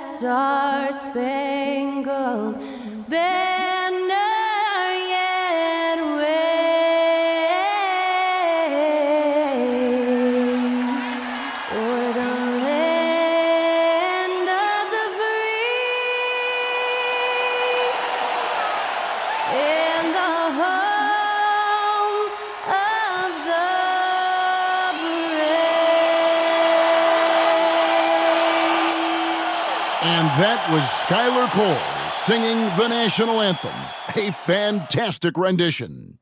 that star-spangled banner yet wave o'er the land of the free and the home of the brave. And that was Skylar Cole singing the national anthem. A fantastic rendition.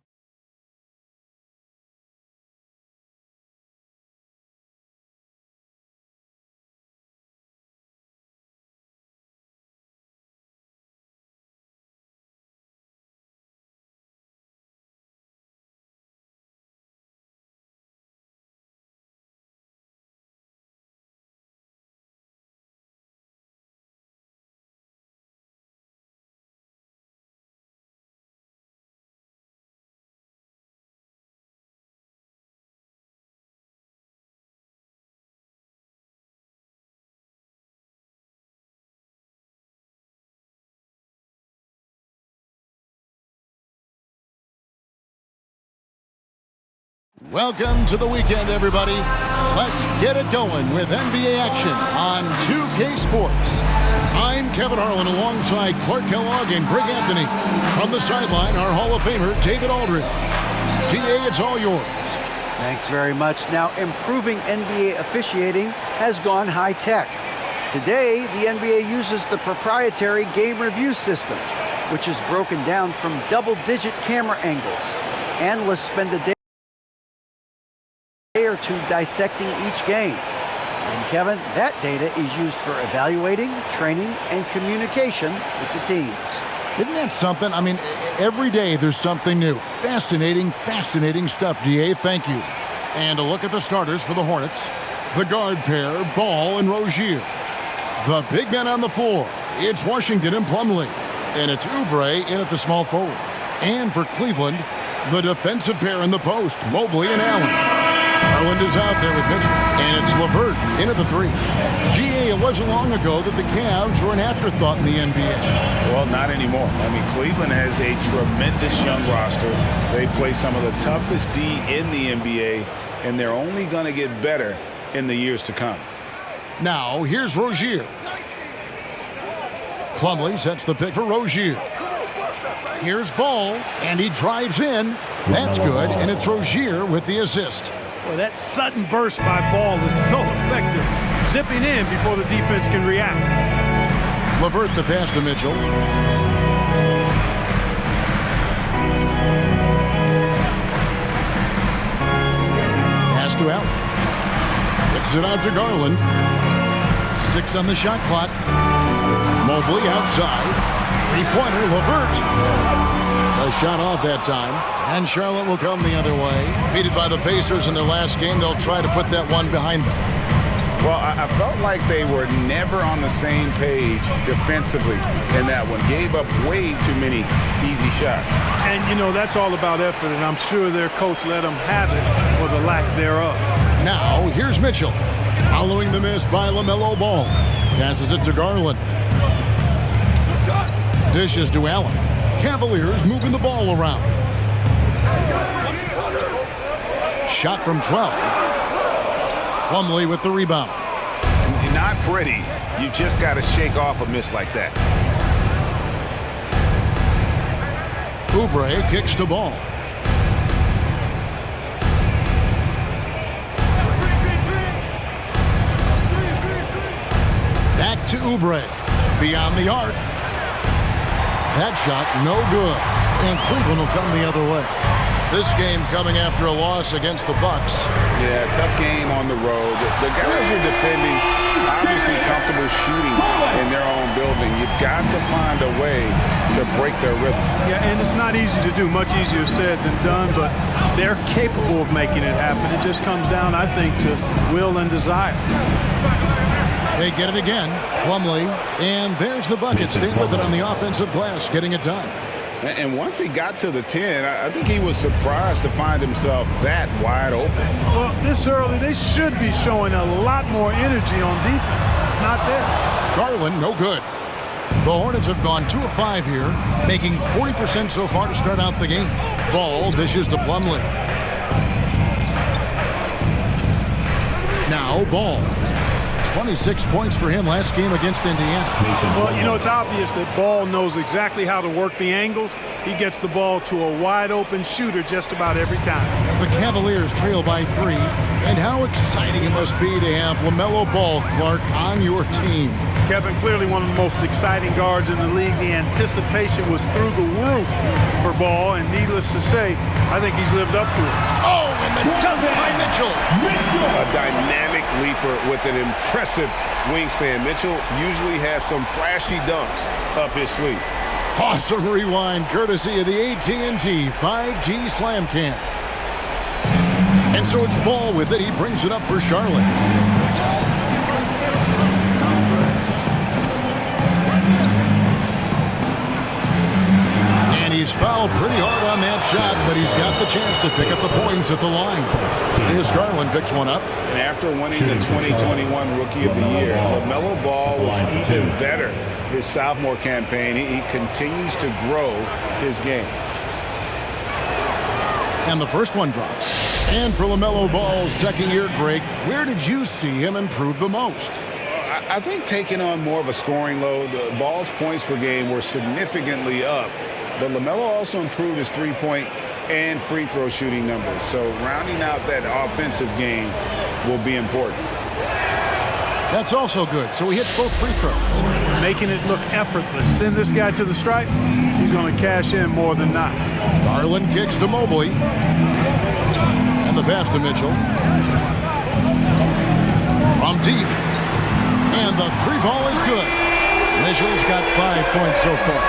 Welcome to the weekend, everybody. Let's get it going with NBA action on 2K Sports. I'm Kevin Harlan alongside Clark Kellogg and Greg Anthony. From the sideline, our Hall of Famer, David Aldridge. DA, it's all yours. Thanks very much. Now, improving NBA officiating has gone high-tech. Today, the NBA uses the proprietary game review system, which is broken down from double-digit camera angles. Analysts spend a day or two dissecting each game. And Kevin, that data is used for evaluating, training, and communication with the teams. Isn't that something? I mean, every day there's something new. Fascinating stuff, DA. Thank you. And a look at the starters for the Hornets. The guard pair, Ball and Rozier. The big men on the floor. It's Washington and Plumlee. And it's Oubre in at the small forward. And for Cleveland, the defensive pair in the post, Mobley and Allen. Garland is out there with Mitchell, and it's LeVert in at the three. GA, it wasn't long ago that the Cavs were an afterthought in the NBA. Well, not anymore. I mean, Cleveland has a tremendous young roster. They play some of the toughest D in the NBA, and they're only going to get better in the years to come. Now, here's Rozier. Plumlee sets the pick for Rozier. Here's Ball, and he drives in. That's good, and it's Rozier with the assist. Well, that sudden burst by Ball is so effective, zipping in before the defense can react. LeVert the pass to Mitchell. Pass to Allen. Kicks it out to Garland. 6 on the shot clock. Mobley outside. Three-pointer, LeVert. A shot off that time. And Charlotte will come the other way. Defeated by the Pacers in their last game, they'll try to put that one behind them. Well, I felt like they were never on the same page defensively in that one. Gave up way too many easy shots. And, you know, that's all about effort, and I'm sure their coach let them have it for the lack thereof. Now, here's Mitchell. Following the miss by LaMelo Ball. Passes it to Garland. Dishes to Allen. Cavaliers moving the ball around. Shot from 12. Plumlee with the rebound. Not pretty. You just got to shake off a miss like that. Oubre kicks to Ball. Back to Oubre. Beyond the arc. That shot, no good. And Cleveland will come the other way. This game coming after a loss against the Bucks. Yeah, tough game on the road. The guys are defending, obviously comfortable shooting in their own building. You've got to find a way to break their rhythm. Yeah, and it's not easy to do. Much easier said than done, but they're capable of making it happen. It just comes down, I think, to will and desire. They get it again. Plumlee. And there's the bucket. Stay with it on the offensive glass, getting it done. And once he got to the 10, I think he was surprised to find himself that wide open. Well, this early, they should be showing a lot more energy on defense. It's not there. Garland, no good. The Hornets have gone 2 of 5 here, making 40% so far to start out the game. Ball dishes to Plumlee. Now Ball. 26 points for him last game against Indiana. Well, you know, it's obvious that Ball knows exactly how to work the angles. He gets the ball to a wide-open shooter just about every time. The Cavaliers trail by 3, and how exciting it must be to have LaMelo Ball, Clark, on your team. Kevin, clearly one of the most exciting guards in the league. The anticipation was through the roof for Ball, and needless to say, I think he's lived up to it. Oh, and the dunk by Mitchell. A dynamic leaper with an impressive wingspan. Mitchell usually has some flashy dunks up his sleeve. Awesome rewind courtesy of the AT&T 5G Slam Cam. And so it's Ball with it. He brings it up for Charlotte. And he's fouled pretty hard on that shot, but he's got the chance to pick up the points at the line. Here's Garland, picks one up. And after winning the 2021 Rookie of the Year, LaMelo Ball was even better his sophomore campaign. He continues to grow his game. And the first one drops. And for LaMelo Ball's second year, Greg, where did you see him improve the most? I think taking on more of a scoring load, Ball's points per game were significantly up. But LaMelo also improved his three-point and free throw shooting numbers. So rounding out that offensive game will be important. That's also good. So he hits both free throws. Making it look effortless. Send this guy to the stripe, he's going to cash in more than not. Garland kicks to Mobley. And the pass to Mitchell. From deep. And the three ball is good. Mitchell's got 5 points so far.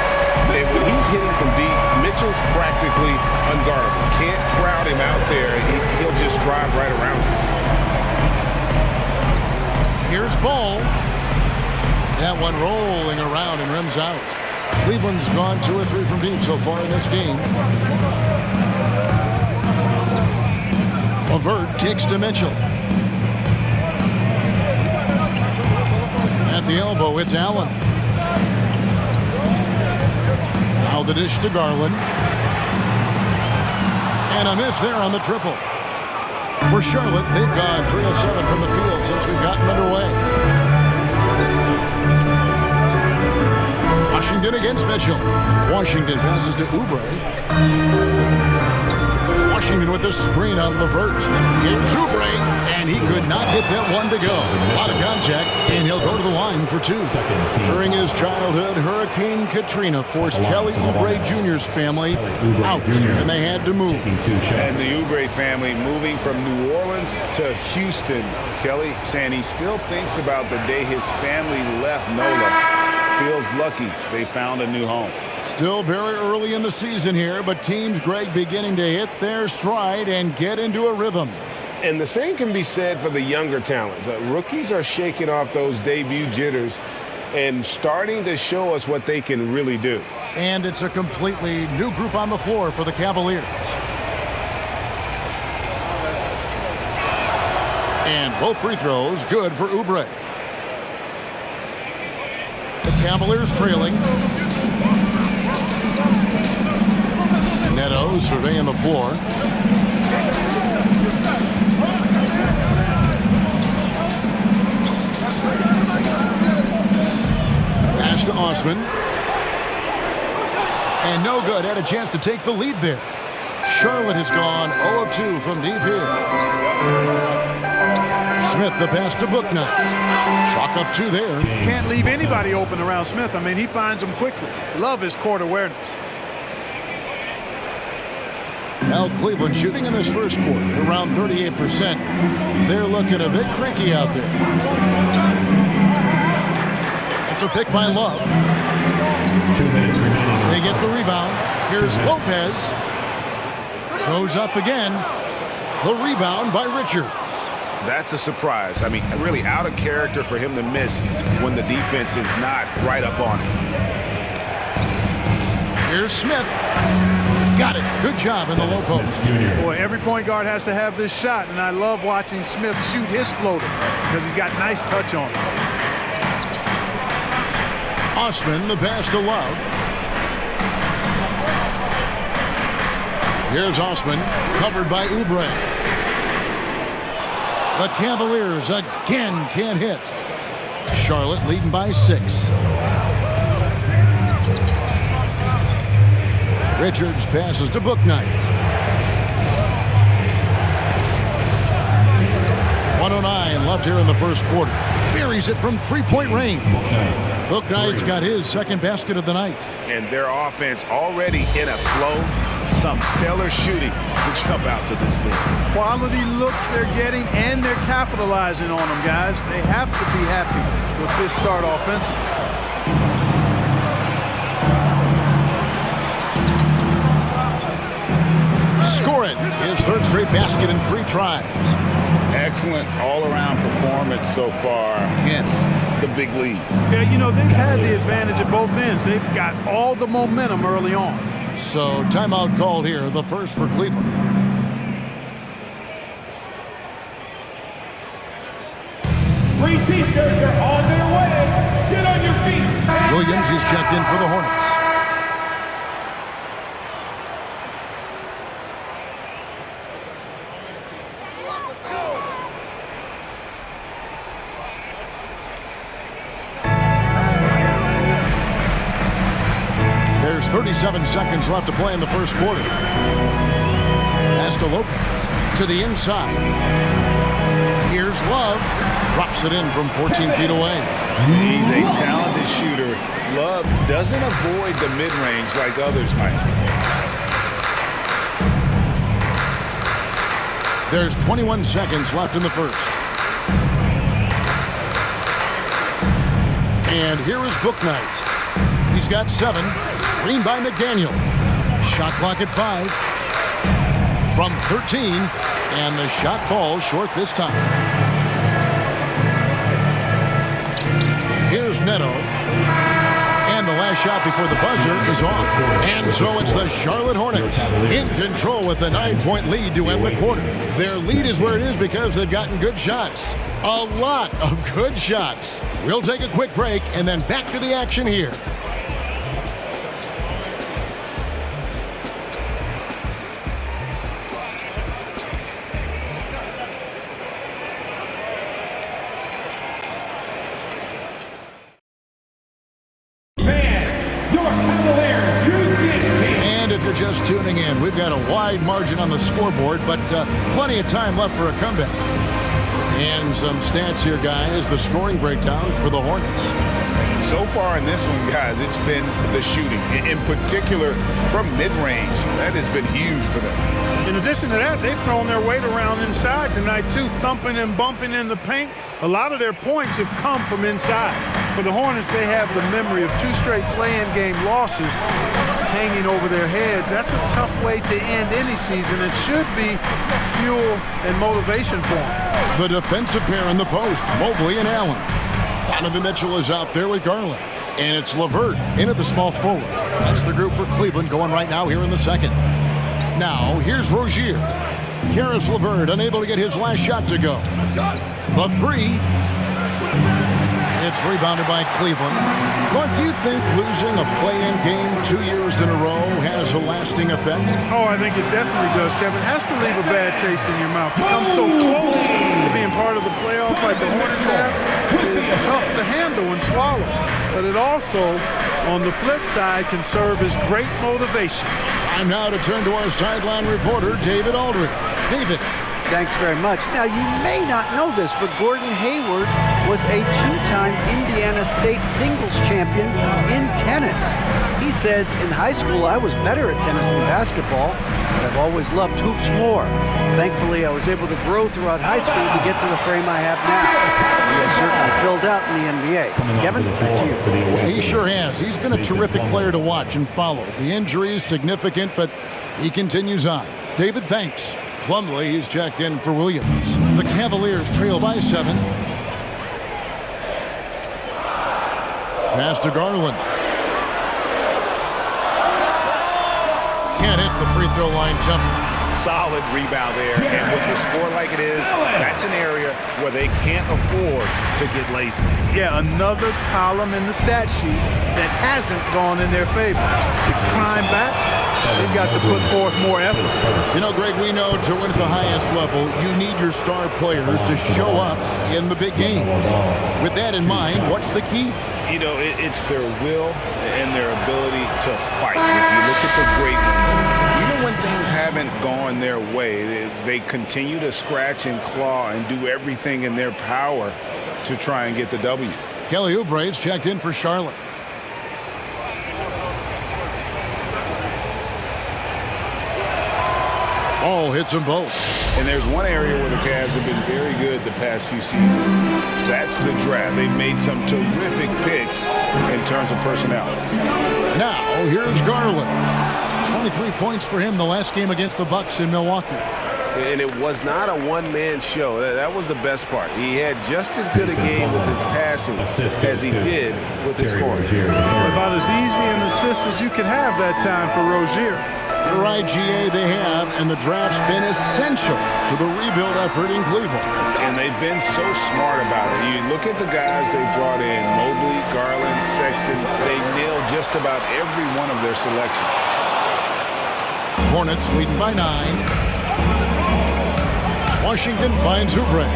And when he's hitting from deep, Mitchell's practically unguardable. Can't crowd him out there. He'll just drive right around him. Here's Ball. That one rolling around and rims out. Cleveland's gone 2 or 3 from deep so far in this game. LeVert kicks to Mitchell. At the elbow, it's Allen. Now the dish to Garland. And a miss there on the triple. For Charlotte, they've gone 3 of 7 from the field since we've gotten underway. Washington against Mitchell. Washington passes to Oubre. Washington with a screen on LeVert. Here's Oubre, and he could not get that one to go. A lot of contact, and he'll go to the line for 2. During his childhood, Hurricane Katrina forced Kelly Oubre Jr.'s family out, and they had to move. And the Oubre family moving from New Orleans to Houston. Kelly saying he still thinks about the day his family left NOLA. Feels lucky they found a new home. Still very early in the season here, but teams, Greg, beginning to hit their stride and get into a rhythm. And the same can be said for the younger talents. Rookies are shaking off those debut jitters and starting to show us what they can really do. And it's a completely new group on the floor for the Cavaliers. And both free throws good for Oubre. The Cavaliers trailing. Neto surveying the floor. Pass to Osman. And no good. Had a chance to take the lead there. Charlotte has gone 0 of 2 from deep here. Smith the pass to Bouknight. Chalk up 2 there. Can't leave anybody open around Smith. I mean, he finds them quickly. Love his court awareness. Now Cleveland shooting in this first quarter around 38%. They're looking a bit creaky out there. It's a pick by Love. 2 minutes remaining. They get the rebound. Here's Lopez. Goes up again. The rebound by Richards. That's a surprise. I mean, really out of character for him to miss when the defense is not right up on him. Here's Smith. Got it. Good job in the low post. Boy, every point guard has to have this shot, and I love watching Smith shoot his floater because he's got nice touch on it. Osman, the pass to Love. Here's Osman, covered by Oubre. The Cavaliers again can't hit. Charlotte leading by 6. Richards passes to Bouknight. 1:09 left here in the first quarter. Buries it from three-point range. Bouknight's got his second basket of the night. And their offense already in a flow. Some stellar shooting to jump out to this league. Quality looks they're getting, and they're capitalizing on them, guys. They have to be happy with this start offensively. Score it. His third straight basket in 3 tries. Excellent all-around performance so far, hence the big lead. Yeah, you know, they've had the advantage at both ends. They've got all the momentum early on. So timeout called here, the first for Cleveland. Free T-shirts are on their way. Get on your feet. Williams, he's checked in for the Hornets. There's 37 seconds left to play in the first quarter. Pass to Lopez to the inside. Here's Love. Drops it in from 14 feet away. He's a talented shooter. Love doesn't avoid the mid-range like others might. There's 21 seconds left in the first. And here is Bouknight. He's got 7. Screen by McDaniel. Shot clock at 5. From 13. And the shot falls short this time. Here's Neto. And the last shot before the buzzer is off. And so it's the Charlotte Hornets in control with a 9-point lead to end the quarter. Their lead is where it is because they've gotten good shots. A lot of good shots. We'll take a quick break and then back to the action here. Just tuning in, we've got a wide margin on the scoreboard, but plenty of time left for a comeback. And some stats here, guys. The scoring breakdown for the Hornets. So far in this one, guys, it's been the shooting. In particular, from mid-range. That has been huge for them. In addition to that, they've thrown their weight around inside tonight, too, thumping and bumping in the paint. A lot of their points have come from inside. For the Hornets, they have the memory of 2 straight play-in game losses hanging over their heads. That's a tough way to end any season. It should be fuel and motivation for them. The defensive pair in the post, Mobley and Allen. Donovan Mitchell is out there with Garland. And it's LeVert in at the small forward. That's the group for Cleveland going right now here in the second. Now, here's Rozier. Karis LeVert unable to get his last shot to go. The 3. It's rebounded by Cleveland. Clark, do you think losing a play-in game 2 years in a row has a lasting effect? Oh, I think it definitely does, Kevin. It has to leave a bad taste in your mouth. To come so close to being part of the playoff like the Hornets have is tough to handle and swallow. But it also, on the flip side, can serve as great motivation. Time now to turn to our sideline reporter, David Aldridge. David. Thanks very much. Now, you may not know this, but Gordon Hayward was a 2-time Indiana State singles champion in tennis. He says, in high school, I was better at tennis than basketball, but I've always loved hoops more. Thankfully, I was able to grow throughout high school to get to the frame I have now. He has certainly filled out in the NBA. Kevin, back to you. He sure has. He's been a terrific player to watch and follow. The injury is significant, but he continues on. David, thanks. Plumlee, he's checked in for Williams. The Cavaliers trail by 7. Pass to Garland. Can't hit the free throw line jumper. Solid rebound there. And with the score like it is, that's an area where they can't afford to get lazy. Yeah, another column in the stat sheet that hasn't gone in their favor. To climb back, they've got to put forth more effort. You know, Greg, we know to win at the highest level, you need your star players to show up in the big games. With that in mind, what's the key? You know, it's their will and their ability to fight. If you look at the great ones, even when things haven't gone their way, they continue to scratch and claw and do everything in their power to try and get the W. Kelly Oubre's checked in for Charlotte. Ball hits them both. And there's one area where the Cavs have been very good the past few seasons. That's the draft. They've made some terrific picks in terms of personnel. Now, here's Garland. 23 points for him the last game against the Bucks in Milwaukee. And it was not a one-man show. That was the best part. He had just as good a game with his passing as he did with his scoring. About as easy an assist as you could have that time for Rozier. You're right, GA, they have, and the draft's been essential to the rebuild effort in Cleveland. And they've been so smart about it. You look at the guys they brought in, Mobley, Garland, Sexton, they nailed just about every one of their selections. Hornets leading by 9. Washington finds Oubre.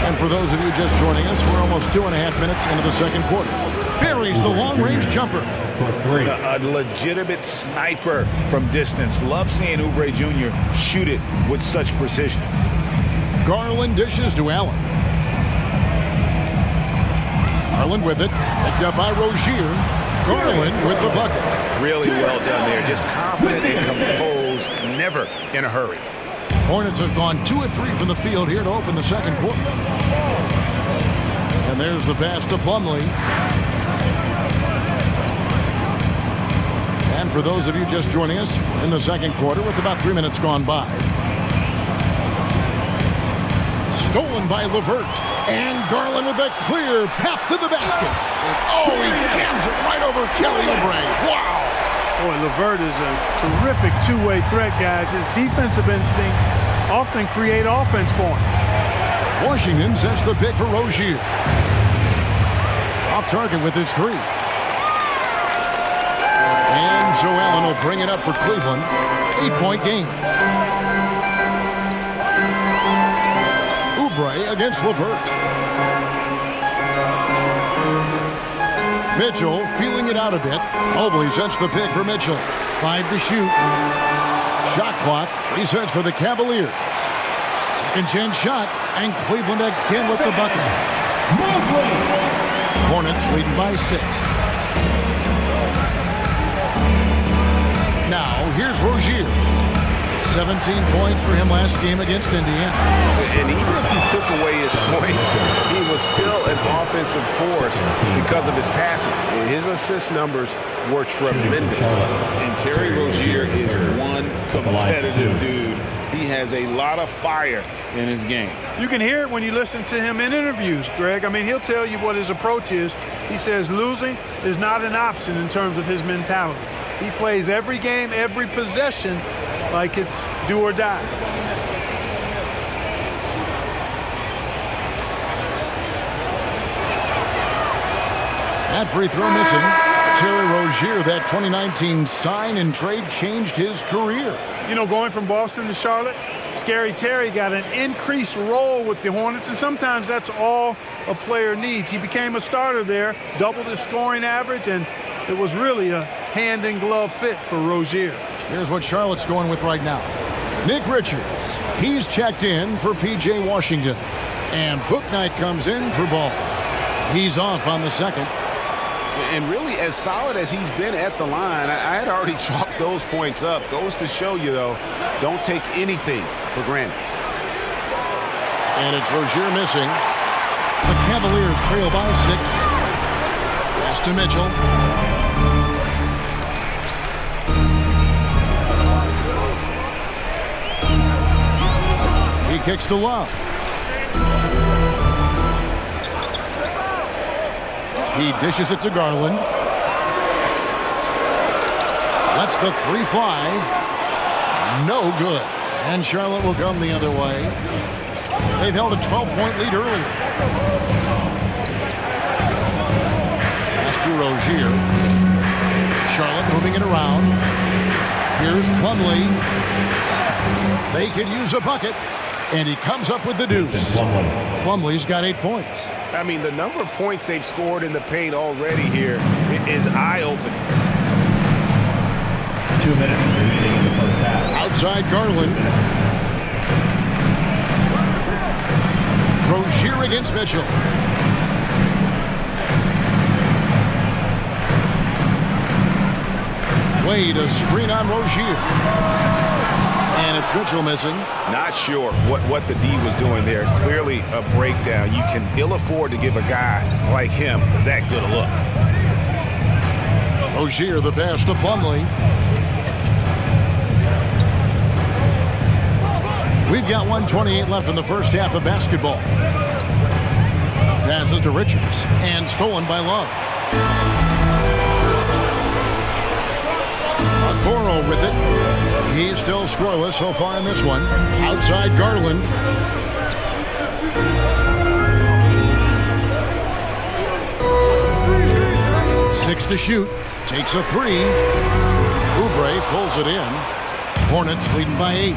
And for those of you just joining us, we're almost 2.5 minutes into the second quarter. Buries the long-range jumper. A legitimate sniper from distance. Love seeing Oubre Jr. shoot it with such precision. Garland dishes to Allen. Garland with it. Picked up by Rozier. Garland with the bucket. Really well done there. Just confident and composed, never in a hurry. Hornets have gone 2 of 3 from the field here to open the second quarter. And there's the pass to Plumlee. And for those of you just joining us in the second quarter with about 3 minutes gone by. Stolen by LeVert. And Garland with a clear path to the basket. And he jams it right over Kelly Oubre. Wow. Boy, LeVert is a terrific two-way threat, guys. His defensive instincts often create offense for him. Washington sets the pick for Rozier. Off target with his 3. And so Allen will bring it up for Cleveland. 8-point game. Oubre against LeVert. Mitchell feeling it out a bit. Mobley sets the pick for Mitchell. 5 to shoot. Shot clock resets for the Cavaliers. Second chance shot, and Cleveland again with the bucket. Hornets leading by 6. Now, here's Rozier. 17 points for him last game against Indiana. And even if you took away his points, he was still an offensive force because of his passing. And his assist numbers were tremendous. And Terry Rozier is one competitive dude. He has a lot of fire in his game. You can hear it when you listen to him in interviews, Greg. I mean, he'll tell you what his approach is. He says losing is not an option in terms of his mentality. He plays every game, every possession like it's do or die. That free throw missing. Terry Rozier, that 2019 sign and trade changed his career. You know, going from Boston to Charlotte, Scary Terry got an increased role with the Hornets, and sometimes that's all a player needs. He became a starter there, doubled his scoring average, and it was really a hand-in-glove fit for Rozier. Here's what Charlotte's going with right now. Nick Richards, he's checked in for P.J. Washington. And Bouknight comes in for Ball. He's off on the second. And really, as solid as he's been at the line, I had already chalked those points up. Goes to show you, though, don't take anything for granted. And it's Rozier missing. The Cavaliers trail by 6. Pass to Mitchell. He kicks to Love. He dishes it to Garland. Lets the three fly. No good. And Charlotte will come the other way. They've held a 12-point lead earlier. Pass to Rozier. Charlotte moving it around. Here's Plumlee. They could use a bucket. And he comes up with the deuce. Plumlee's got 8 points. I mean, the number of points they've scored in the paint already here is eye-opening. 2 minutes remaining in the first half. Outside Garland. Rozier against Mitchell. Wade, a screen on Rozier. And it's Mitchell missing. Not sure what the D was doing there. Clearly a breakdown. You can ill afford to give a guy like him that good a look. Rozier, the pass to Plumlee. We've got 1:28 left in the first half of basketball. Passes to Richards and stolen by Love. Okoro with it. He's still scoreless so far in this one. Outside Garland. Six to shoot. Takes a three. Oubre pulls it in. Hornets leading by 8.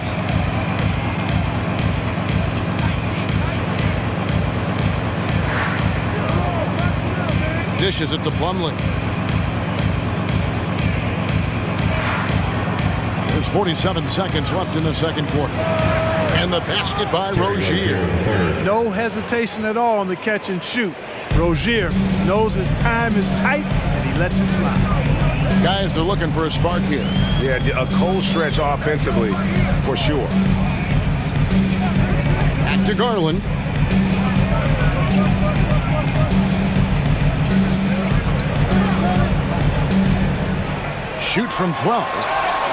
Dishes it to Plumlee. There's 47 seconds left in the second quarter. And the basket by Rozier. No hesitation at all on the catch and shoot. Rozier knows his time is tight, and he lets it fly. Guys are looking for a spark here. Yeah, a cold stretch offensively, for sure. Back to Garland. Shoot from 12.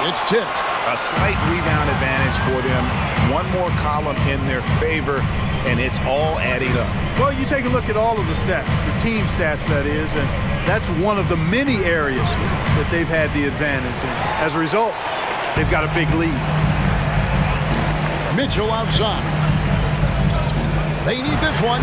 It's tipped. A slight rebound advantage for them. One more column in their favor, and it's all adding up. Well, you take a look at all of the stats, the team stats, that is, and that's one of the many areas that they've had the advantage. And as a result, they've got a big lead. Mitchell outside. They need this one.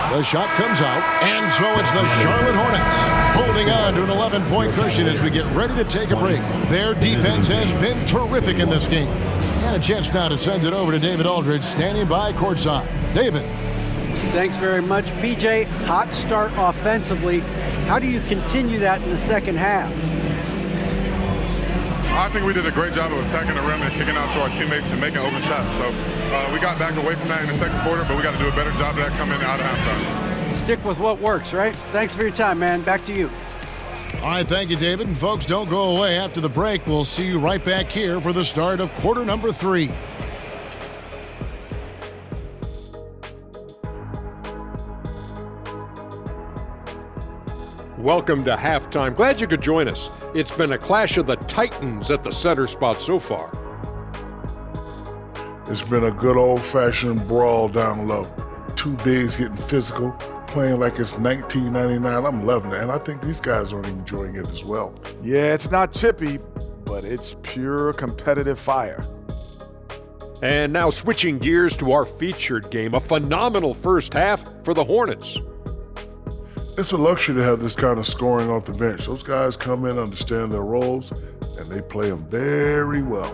The shot comes out, and so it's the Charlotte Hornets holding on to an 11-point cushion as we get ready to take a break. Their defense has been terrific in this game. And a chance now to send it over to David Aldridge, standing by courtside. David. Thanks very much, PJ. Hot start offensively. How do you continue that in the second half? I think we did a great job of attacking the rim and kicking out to our teammates and making open shots. So we got back away from that in the second quarter, but we got to do a better job of that coming out of halftime. Stick with what works, right? Thanks for your time, man. Back to you. All right, thank you, David. And folks, don't go away. After the break, we'll see you right back here for the start of quarter number 3. Welcome to halftime. Glad you could join us. It's been a clash of the Titans at the center spot so far. It's been a good old-fashioned brawl down low. Two bigs getting physical, playing like it's 1999. I'm loving it, and I think these guys are enjoying it as well. Yeah, it's not chippy, but it's pure competitive fire. And now switching gears to our featured game, a phenomenal first half for the Hornets. It's a luxury to have this kind of scoring off the bench. Those guys come in, understand their roles, and they play them very well.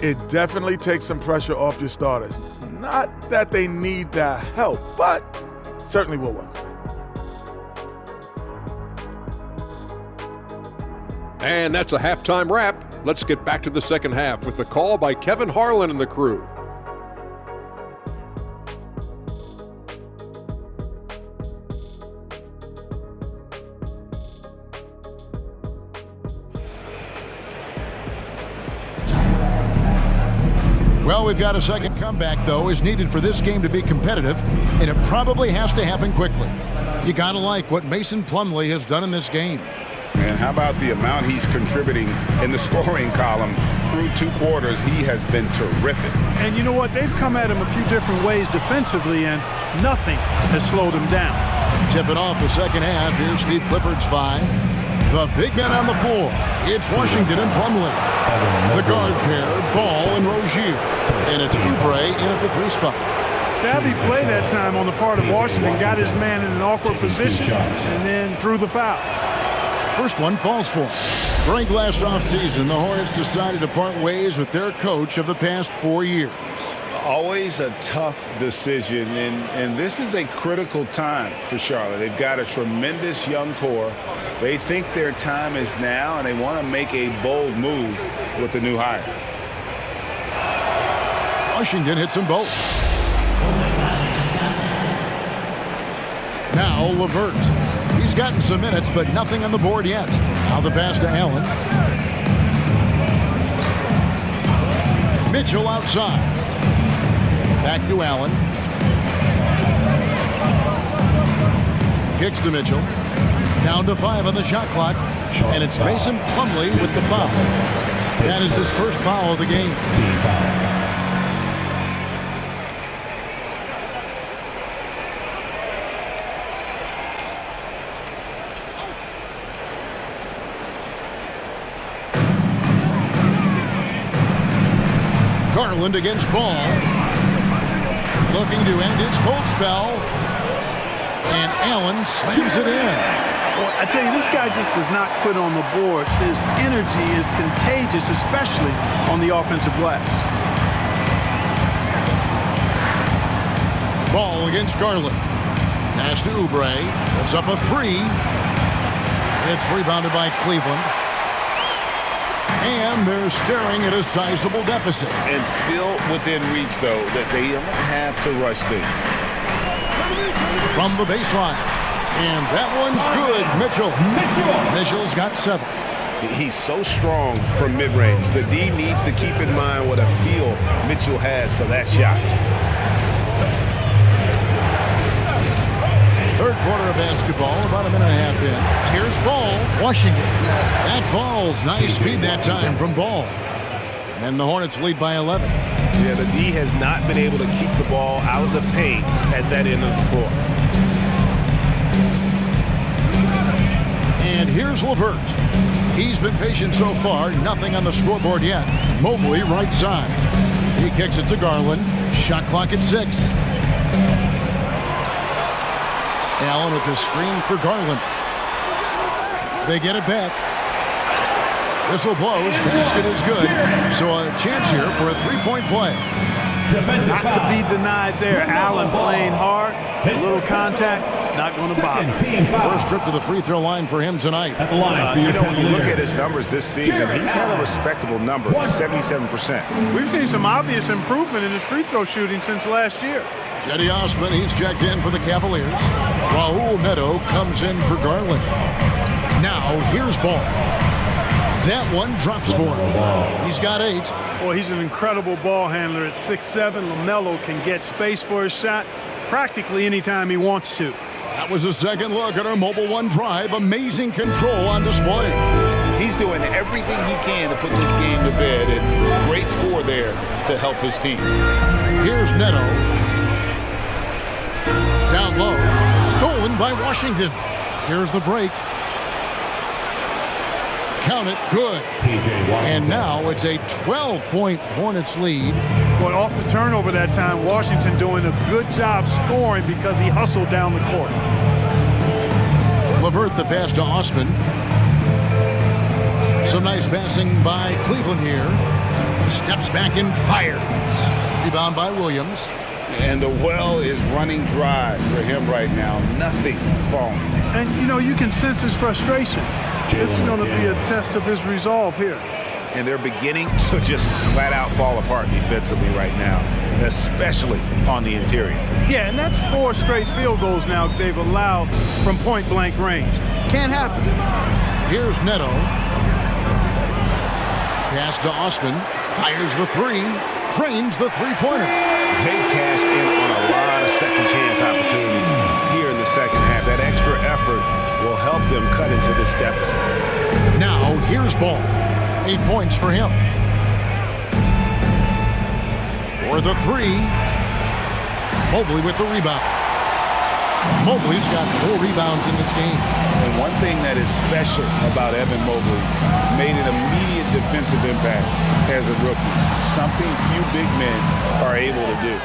It definitely takes some pressure off your starters. Not that they need the help, but certainly will work. And that's a halftime wrap. Let's get back to the second half with the call by Kevin Harlan and the crew. Well, we've got a second comeback, though, is needed for this game to be competitive, and it probably has to happen quickly. You gotta like what Mason Plumlee has done in this game. And how about the amount he's contributing in the scoring column through 2 quarters? He has been terrific. And you know what? They've come at him a few different ways defensively, and nothing has slowed him down. Tipping off the second half. Here's Steve Clifford's 5. The big men on the floor. It's Washington and Plumlee. The guard pair, Ball and Rozier. And it's Oubre in at the 3 spot. Savvy play that time on the part of Washington. Got his man in an awkward position and then drew the foul. First one falls for him. During last offseason, the Hornets decided to part ways with their coach of the past 4 years. Always a tough decision, and this is a critical time for Charlotte. They've got a tremendous young core. They think their time is now, and they want to make a bold move with the new hire. Washington hits them both. Now LeVert. He's gotten some minutes, but nothing on the board yet. Now the pass to Allen. Mitchell outside. Back to Allen. Kicks to Mitchell. Down to 5 on the shot clock. And it's Mason Plumlee with the foul. That is his first foul of the game. Garland against Ball. Looking to end his cold spell. And Allen slams it in. Well, I tell you, this guy just does not quit on the boards. His energy is contagious, especially on the offensive glass. Ball against Garland. Pass to Oubre. It's up a 3. It's rebounded by Cleveland. And they're staring at a sizable deficit. And still within reach, though, that they don't have to rush things. From the baseline. And that one's good. Mitchell's got 7. He's so strong from mid-range. The D needs to keep in mind what a feel Mitchell has for that shot. Third quarter of basketball, about a minute and a half in. Here's Ball, Washington. That falls. Nice feed that time from Ball. And the Hornets lead by 11. Yeah, the D has not been able to keep the ball out of the paint at that end of the floor. And here's LeVert. He's been patient so far. Nothing on the scoreboard yet. Mobley right side. He kicks it to Garland. Shot clock at 6. Allen with the screen for Garland. They get it back. Whistle blows. Basket is good. So a chance here for a 3-point play. Not to be denied there. Allen playing hard. A little contact. Not going to bother. First trip to the free throw line for him tonight. When you look at his numbers this season, he's had a respectable number, 77%. We've seen some obvious improvement in his free throw shooting since last year. Cedi Osman, he's checked in for the Cavaliers. Raul Neto comes in for Garland. Now, here's Ball. That one drops for him. He's got 8. Boy, he's an incredible ball handler at 6'7". LaMelo can get space for his shot practically anytime he wants to. That was a second look at our Mobile One drive. Amazing control on display. He's doing everything he can to put this game to bed, and great score there to help his team. Here's Neto. Down low. Stolen by Washington. Here's the break. Count it. Good. And now it's a 12-point Hornets lead. Boy, off the turnover that time, Washington doing a good job scoring because he hustled down the court. LeVert the pass to Osman. Some nice passing by Cleveland here. Steps back and fires. Rebound by Williams. And the well is running dry for him right now. Nothing falling. And, you know, you can sense his frustration. This is going to be a test of his resolve here. And they're beginning to just flat out fall apart defensively right now, especially on the interior. Yeah, and that's 4 straight field goals now they've allowed from point-blank range. Can't happen. Here's Neto. Pass to Osman. Fires the 3. Drains the 3-pointer. They've cashed in on a lot of second-chance opportunities here in the second half. That extra effort will help them cut into this deficit. Now, here's Ball. 8 points for him. For the 3. Mobley with the rebound. Mobley's got 4 rebounds in this game. And one thing that is special about Evan Mobley, made an immediate defensive impact as a rookie. Something few big men are able to do.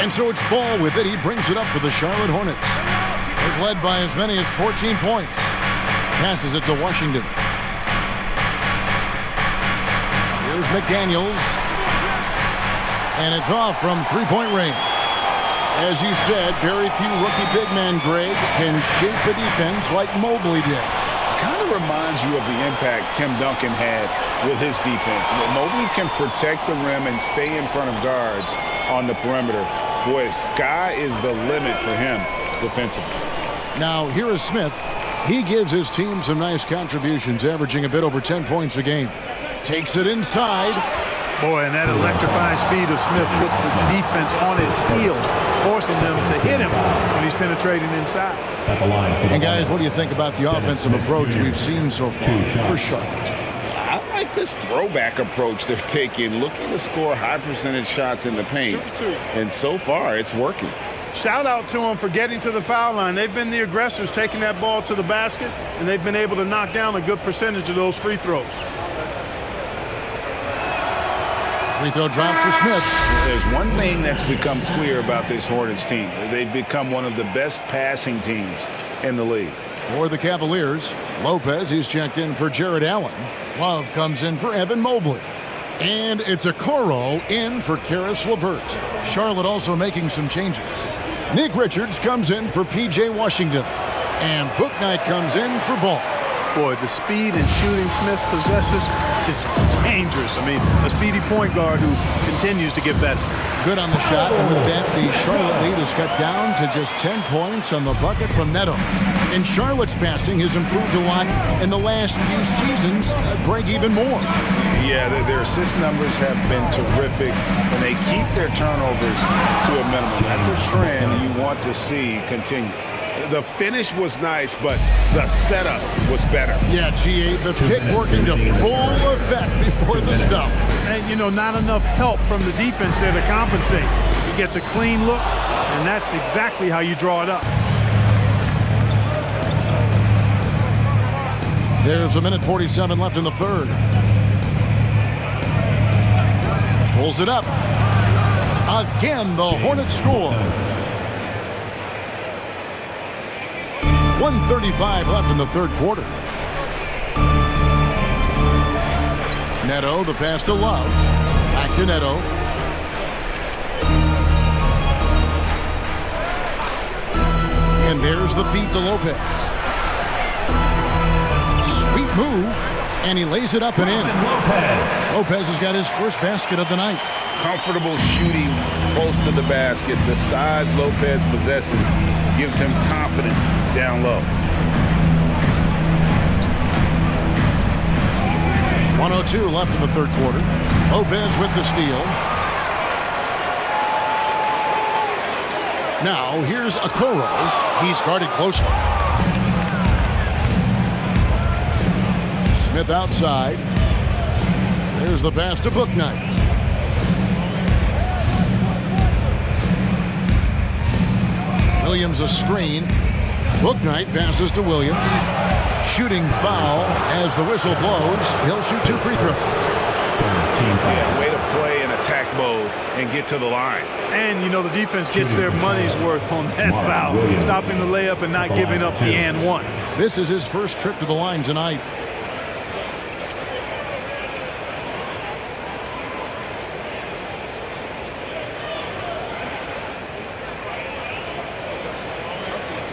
And so it's Ball with it. He brings it up for the Charlotte Hornets. They've led by as many as 14 points. Passes it to Washington. Here's McDaniels. And it's off from three-point range. As you said, very few rookie big men, Greg, can shape a defense like Mobley did. Kind of reminds you of the impact Tim Duncan had with his defense. Mobley can protect the rim and stay in front of guards on the perimeter. Boy, sky is the limit for him defensively. Now, here is Smith. He gives his team some nice contributions, averaging a bit over 10 points a game. Takes it inside. Boy, and that electrifying speed of Smith puts the defense on its heels, forcing them to hit him when he's penetrating inside. And guys, what do you think about the offensive approach we've seen so far for Charlotte? I like this throwback approach they're taking, looking to score high percentage shots in the paint. And so far, it's working. Shout out to them for getting to the foul line. They've been the aggressors, taking that ball to the basket, and they've been able to knock down a good percentage of those free throws. Free throw drop for Smith. There's one thing that's become clear about this Hornets team. They've become one of the best passing teams in the league. For the Cavaliers, Lopez, he's checked in for Jared Allen. Love comes in for Evan Mobley. And it's a Okoro in for Karis LeVert. Charlotte also making some changes. Nick Richards comes in for P.J. Washington. And Bouknight comes in for Ball. Boy, the speed and shooting Smith possesses is dangerous. I mean, a speedy point guard who continues to get better. Good on the shot, and with that, the Charlotte lead is cut down to just 10 points on the bucket from Neto. And Charlotte's passing has improved a lot in the last few seasons. Greg, even more. Yeah, their assist numbers have been terrific, and they keep their turnovers to a minimum. That's a trend you want to see continue. The finish was nice, but the setup was better. Yeah, GA, the pick working to full effect before the stuff. And, you know, not enough help from the defense there to compensate. He gets a clean look, and that's exactly how you draw it up. There's a minute 47 left in the third. Pulls it up. Again, the Hornets score. 1:35 left in the third quarter. Neto, the pass to Love. Back to Neto. And there's the feed to Lopez. Sweet move. And he lays it up and in. Lopez has got his first basket of the night. Comfortable shooting close to the basket. The size Lopez possesses gives him confidence down low. 1:02 left in the third quarter. Lopez with the steal. Now here's Okoro. He's guarded closely. Smith outside. There's the pass to Bouknight. Williams a screen. Bouknight passes to Williams. Shooting foul as the whistle blows. He'll shoot 2 free throws. Yeah, way to play in attack mode and get to the line. And, you know, the defense gets their money's worth on that foul. Stopping the layup and not giving up the and one. This is his first trip to the line tonight.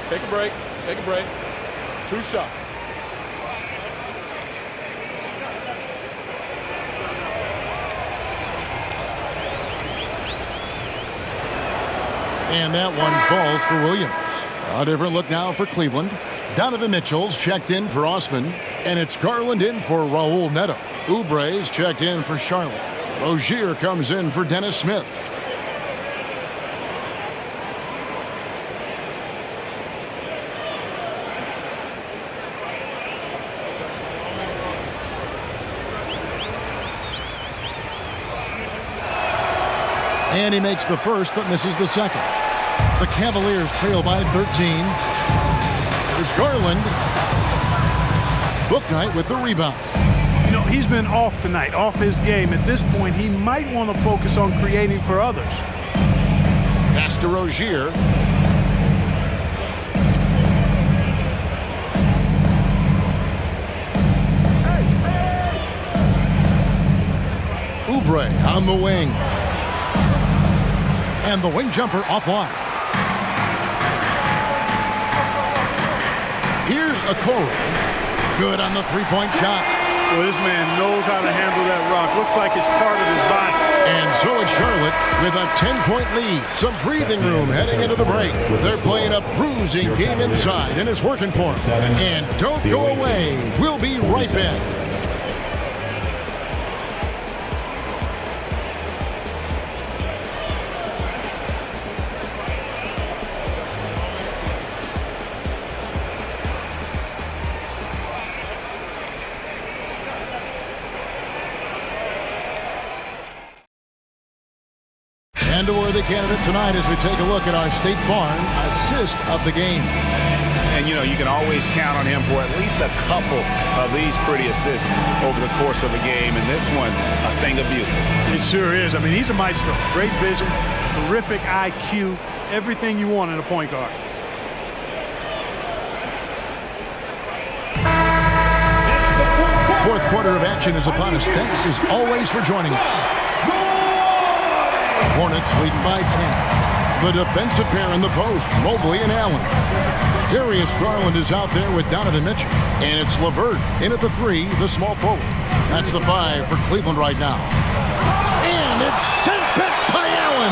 Take a break. Take a break. 2 shots. And that one falls for Williams. A different look now for Cleveland. Donovan Mitchell's checked in for Osman. And it's Garland in for Raul Neto. Oubre's checked in for Charlotte. Rozier comes in for Dennis Smith. And he makes the first, but misses the second. The Cavaliers trail by 13. There's Garland. Bouknight with the rebound. You know, he's been off tonight, off his game. At this point, he might want to focus on creating for others. Pass to Rozier. Oubre on the wing. And the wing jumper offline. Here's Okoro. Good on the three-point shot. Well, this man knows how to handle that rock. Looks like it's part of his body. And so it's Charlotte with a 10-point lead. Some breathing room heading into the break. They're playing a bruising game inside, and it's working for them. And don't go away. We'll be right back. And a worthy candidate tonight as we take a look at our State Farm assist of the game. And, you know, you can always count on him for at least a couple of these pretty assists over the course of a game. And this one, a thing of beauty. It sure is. I mean, he's a maestro. Great vision, terrific IQ, everything you want in a point guard. Fourth quarter of action is upon us. Thanks as always for joining us. Hornets leading by 10. The defensive pair in the post, Mobley and Allen. Darius Garland is out there with Donovan Mitchell. And it's LeVert in at the 3, the small forward. That's the 5 for Cleveland right now. And it's sent back by Allen.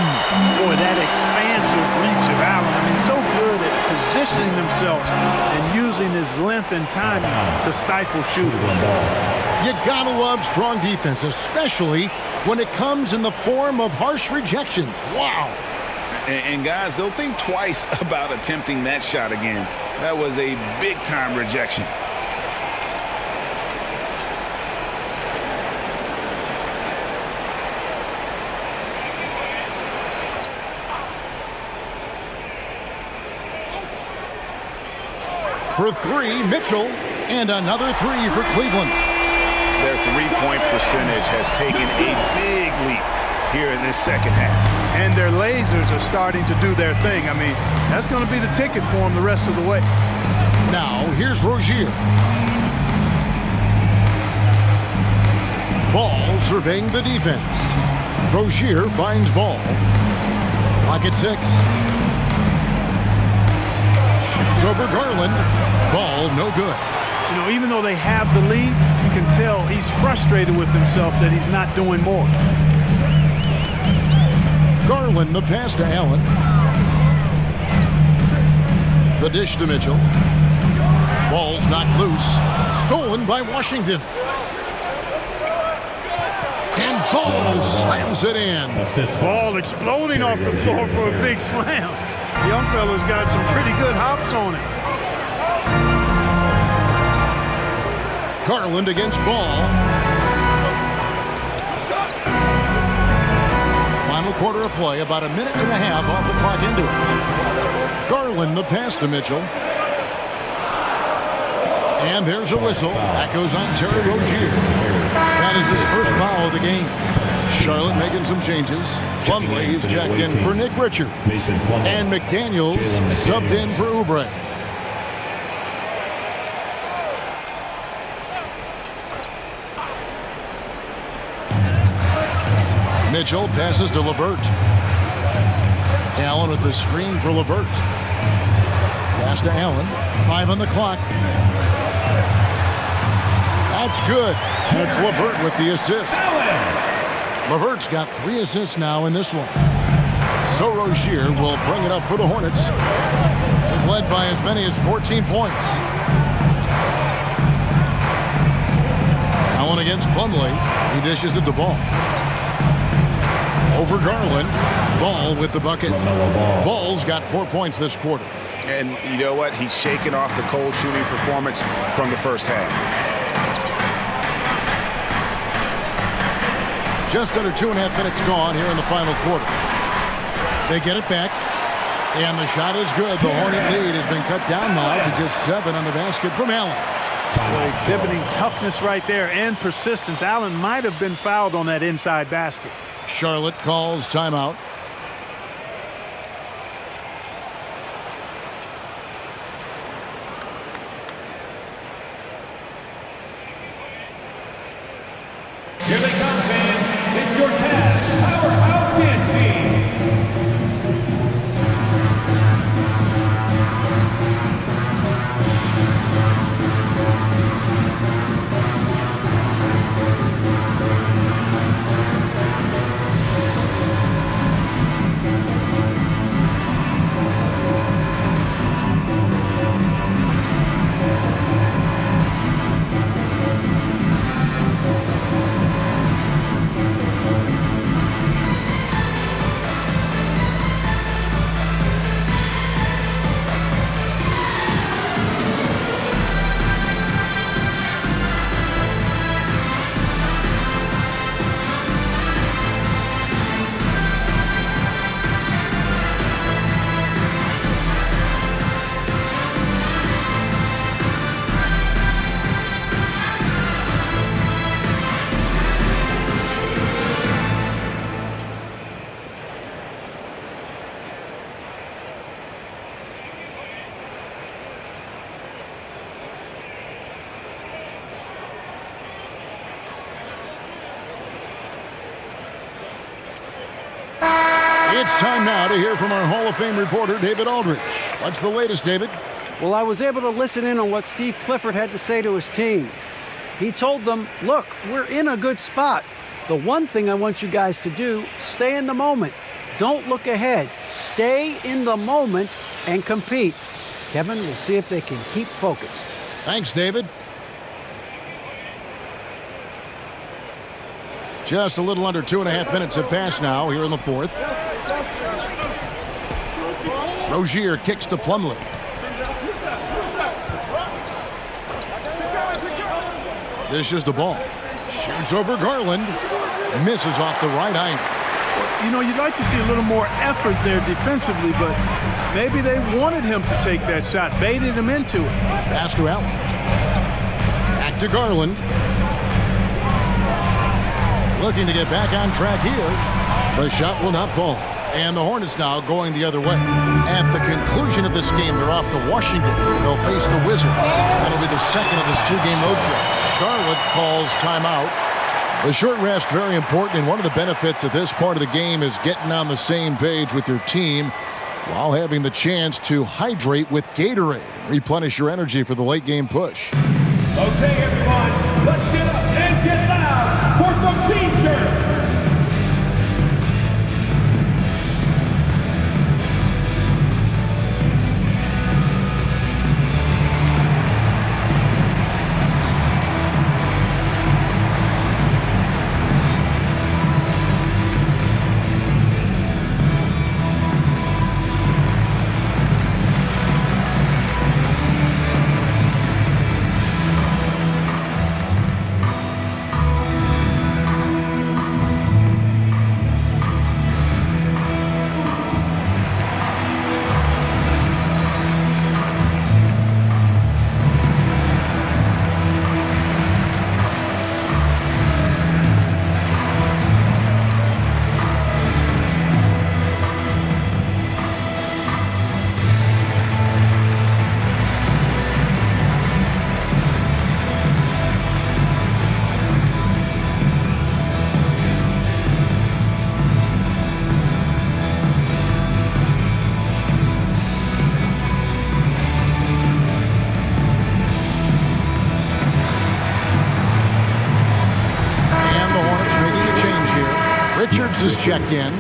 Boy, that expansive reach of Allen. I mean, so good at positioning himself and using his length and time to stifle shooting. You gotta love strong defense, especially when it comes in the form of harsh rejections. Wow. And guys, they'll think twice about attempting that shot again. That was a big-time rejection. For 3, Mitchell, and another 3 for Cleveland. Their three-point percentage has taken a big leap here in this second half. And their lasers are starting to do their thing. I mean, that's going to be the ticket for them the rest of the way. Now, here's Rozier. Ball surveying the defense. Rozier finds Ball. Clock at 6. Shoots over Garland. Ball no good. You know, even though they have the lead, you can tell he's frustrated with himself that he's not doing more. Garland, the pass to Allen. The dish to Mitchell. Ball's knocked loose. Stolen by Washington. And Ball slams it in. Ball exploding off the floor for a big slam. Young fella's got some pretty good hops on it. Garland against Ball. Final quarter of play, about a minute and a half off the clock into it. Garland, the pass to Mitchell. And there's a whistle. That goes on Terry Rozier. That is his first foul of the game. Charlotte making some changes. Plumlee is checked in for Nick Richard. And McDaniels subbed in for Oubre. Mitchell passes to LeVert. Allen with the screen for LeVert. Pass to Allen. 5 on the clock. That's good. And it's LeVert with the assist. LeVert's got 3 assists now in this one. So Rozier will bring it up for the Hornets. They've led by as many as 14 points. Allen against Plumlee. He dishes it to Ball. Over Garland. Ball with the bucket. Ball's got 4 points this quarter. And you know what? He's shaken off the cold shooting performance from the first half. Just under 2.5 minutes gone here in the final quarter. They get it back. And the shot is good. The Hornet lead has been cut down now to just 7 on the basket from Allen. Well, exhibiting toughness right there and persistence. Allen might have been fouled on that inside basket. Charlotte calls timeout. Here they come, fans. It's your Cavs Powerhouse Dance Team. It's time now to hear from our Hall of Fame reporter, David Aldridge. What's the latest, David? Well, I was able to listen in on what Steve Clifford had to say to his team. He told them, look, we're in a good spot. The one thing I want you guys to do, stay in the moment. Don't look ahead. Stay in the moment and compete. Kevin, we'll see if they can keep focused. Thanks, David. Just a little under 2.5 minutes have passed now here in the fourth. Rozier kicks to Plumlee. Dishes the ball. Shoots over Garland. Misses off the right angle. You know, you'd like to see a little more effort there defensively, but maybe they wanted him to take that shot, baited him into it. Pass to Allen. Back to Garland. Looking to get back on track here. The shot will not fall. And the Hornets now going the other way. At the conclusion of this game, they're off to Washington. They'll face the Wizards. That'll be the second of this 2-game road trip. Charlotte calls timeout. The short rest, very important, and one of the benefits of this part of the game is getting on the same page with your team while having the chance to hydrate with Gatorade. Replenish your energy for the late game push. Okay, everyone, let's get up and get loud for some T-shirts. Richards is checked in.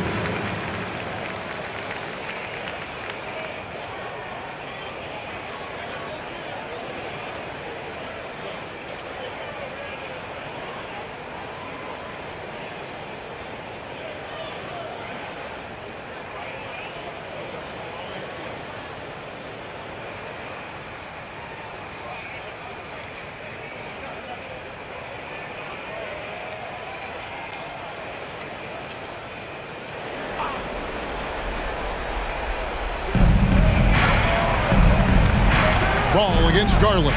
Ball against Garland.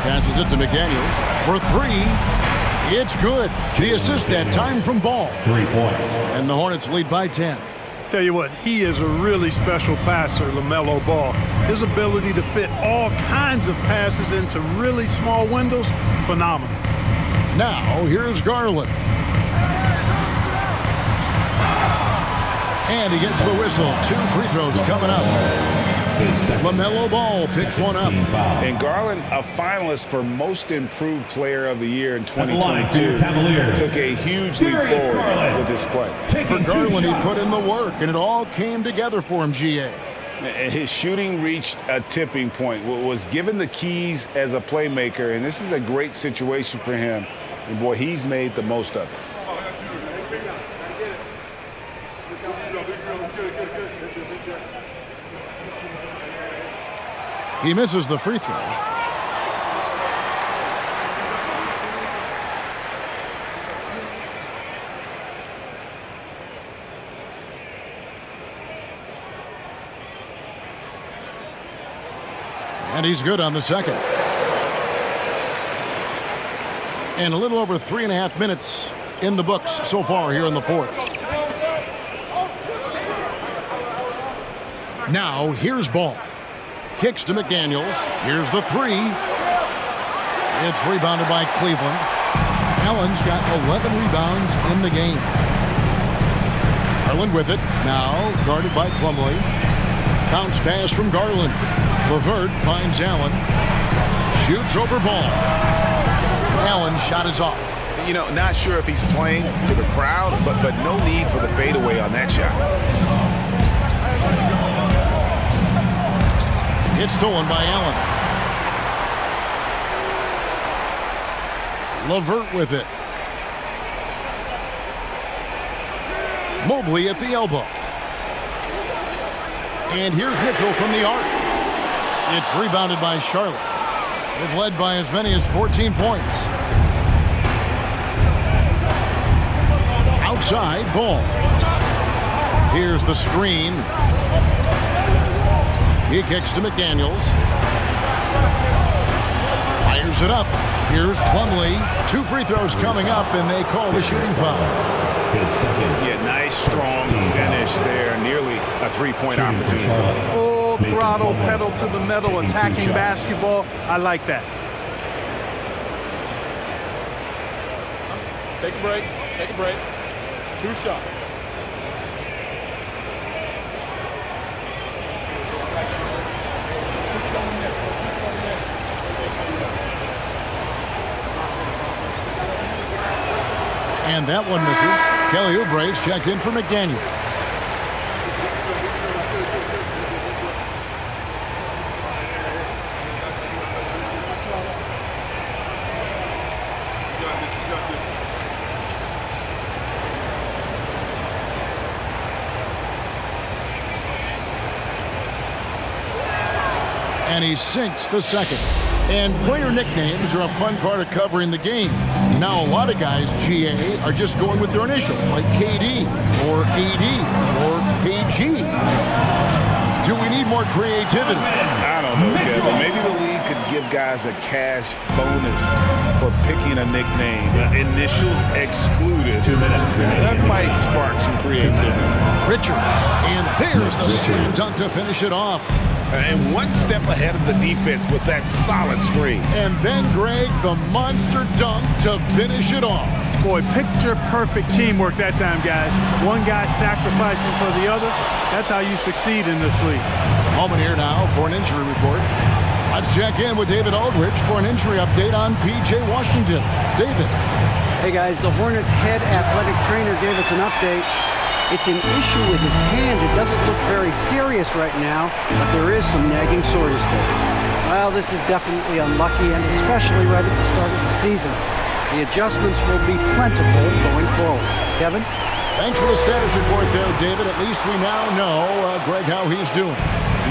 Passes it to McDaniels for three. It's good. The assist that time from Ball. 3 points. And the Hornets lead by 10. Tell you what, he is a really special passer, LaMelo Ball. His ability to fit all kinds of passes into really small windows, phenomenal. Now, here's Garland. And he gets the whistle. 2 free throws coming up. LaMelo Ball picks one up. And Garland, a finalist for Most Improved Player of the Year in At the line for your 2022, Cavaliers, took a huge leap Darius forward Garland. with this play. For Taking 2 Garland, he shots. put in the work, and it all came together for him, GA. His shooting reached a tipping point, was given the keys as a playmaker, and this is a great situation for him. And boy, he's made the most of it. He misses the free throw. And he's good on the second. And a little over 3.5 minutes in the books so far here in the fourth. Now, here's Ball. Kicks to McDaniels. Here's the three. It's rebounded by Cleveland. Allen's got 11 rebounds in the game. Garland with it. Now guarded by Plumlee. Bounce pass from Garland. LeVert finds Allen. Shoots over Ball. Allen's shot is off. You know, not sure if he's playing to the crowd, but no need for the fadeaway on that shot. It's stolen by Allen. LeVert with it. Mobley at the elbow. And here's Mitchell from the arc. It's rebounded by Charlotte. They've led by as many as 14 points. Outside, Ball. Here's the screen. He kicks to McDaniels. Fires it up. Here's Plumlee. 2 free throws coming up, and they call the shooting foul. Yeah, nice, strong finish there. Nearly a 3-point opportunity. Full throttle, pedal to the metal, attacking basketball. I like that. Take a break. Take a break. 2 shots. And that one misses. Kelly Oubre's checked in for McDaniels. And he sinks the second. And player nicknames are a fun part of covering the game. Now a lot of guys, GA, are just going with their initial, like KD or AD or KG. Do we need more creativity? I don't know, Kevin. Maybe the league could give guys a cash bonus for picking a nickname. Initials excluded. 2 minutes. That might spark some creativity. Richards, and there's the slam dunk to finish it off. And one step ahead of the defense with that solid screen. And then Greg, the monster dunk to finish it off. Boy, picture-perfect teamwork that time, guys. One guy sacrificing for the other. That's how you succeed in this league. Holman here now for an injury report. Let's check in with David Aldridge for an injury update on P.J. Washington. David. Hey guys, the Hornets head athletic trainer gave us an update. It's an issue with his hand. It doesn't look very serious right now, but there is some nagging soreness there. Well, this is definitely unlucky, and especially right at the start of the season. The adjustments will be plentiful going forward. Kevin? Thanks for the status report there, David. At least we now know, Greg, how he's doing.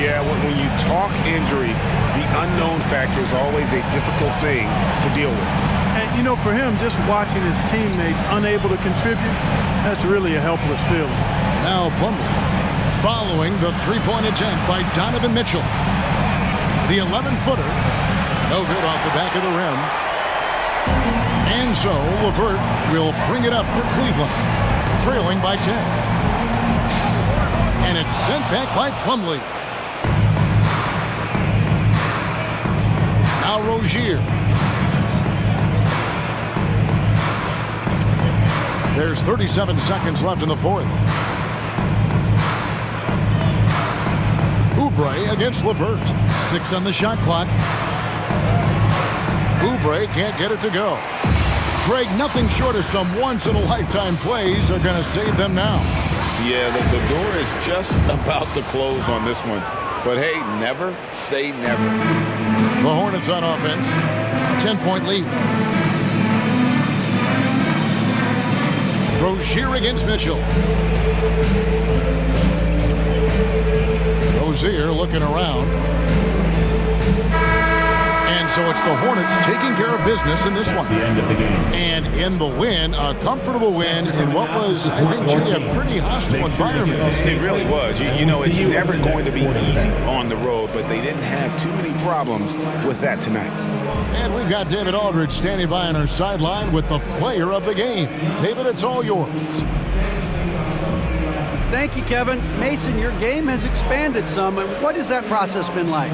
Yeah, when you talk injury, the unknown factor is always a difficult thing to deal with. And, you know, for him, just watching his teammates unable to contribute, that's really a helpless feeling. Now Plumlee following the three-point attempt by Donovan Mitchell. The 11-footer. No good off the back of the rim. And so LeVert will bring it up for Cleveland, trailing by 10. And it's sent back by Plumlee. Now Rozier. There's 37 seconds left in the fourth. Oubre against LeVert. 6 on the shot clock. Oubre can't get it to go. Greg, nothing short of some once-in-a-lifetime plays are going to save them now. Yeah, the door is just about to close on this one. But hey, never say never. The Hornets on offense. 10-point lead. Rozier against Mitchell. Rozier looking around. And so it's the Hornets taking care of business in this one. And in the win, a comfortable win in what was, I think, Jay, a pretty hostile environment. It really was. You know, it's never going to be easy on the road, but they didn't have too many problems with that tonight. And we've got David Aldridge standing by on our sideline with the player of the game. David, it's all yours. Thank you, Kevin. Mason, your game has expanded some. And what has that process been like?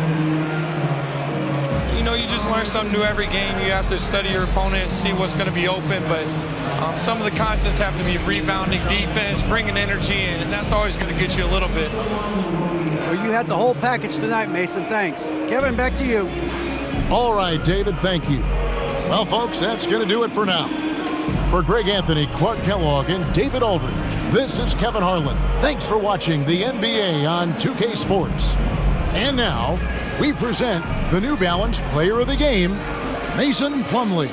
You know, you just learn something new every game. You have to study your opponent and see what's going to be open. But some of the concepts have to be rebounding, defense, bringing energy, and that's always going to get you a little bit. Well, you had the whole package tonight, Mason. Thanks. Kevin, back to you. All right, David, thank you. Well, folks, that's going to do it for now. For Greg Anthony, Clark Kellogg, and David Aldridge, this is Kevin Harlan. Thanks for watching the NBA on 2K Sports. And now, we present the New Balance Player of the Game, Mason Plumlee.